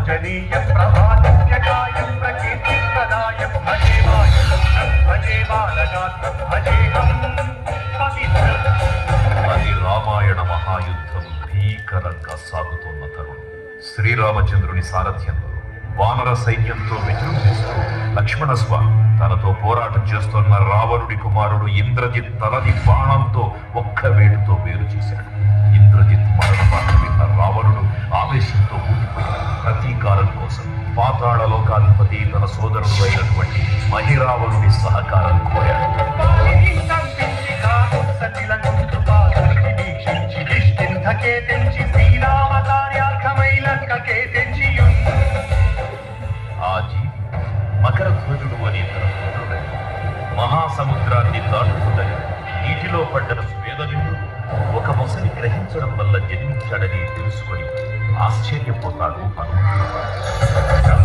పూజనీయం ప్రభాదిత్యకాయం ప్రకీర్తిప్రదాయం భజే బాలగాత్రం భజేహం పవిత్రం. అది రామాయణ మహాయుద్ధం భీకరంగా సాగుతున్న తరుణం. శ్రీరామచంద్రుని సారథ్యంలో వానర సైన్యంతో విజృంభిస్తూ లక్ష్మణస్వామి తనతో పోరాటం చేస్తున్న రావణుడి కుమారుడు ఇంద్రజిత్ తలని బాణంతో ఒక్క వేటుతో వేరు చేశాడు. ఇంద్రజిత్ మరణ వార్త విన్న రావణుడు ఆవేశంతో ఊగిపోయాడు. ప్రతీకారం కోసం పాతాళ లోకాధిపతి తన సోదరుడు అయినటువంటి మహిరావణుడి సహకారం కోరాడు. ఆ జీవి మకరధ్వజుడు అనే తన పుత్రుడై మహాసముద్రాన్ని దాటుతుండగా నీటిలో పడ్డ స్వేదవిందు ఒక మొసలి గ్రహించడం వల్ల జన్మించాడని తెలుసుకొని ఆశ్చర్యపోతాడు హనుమంతుడు.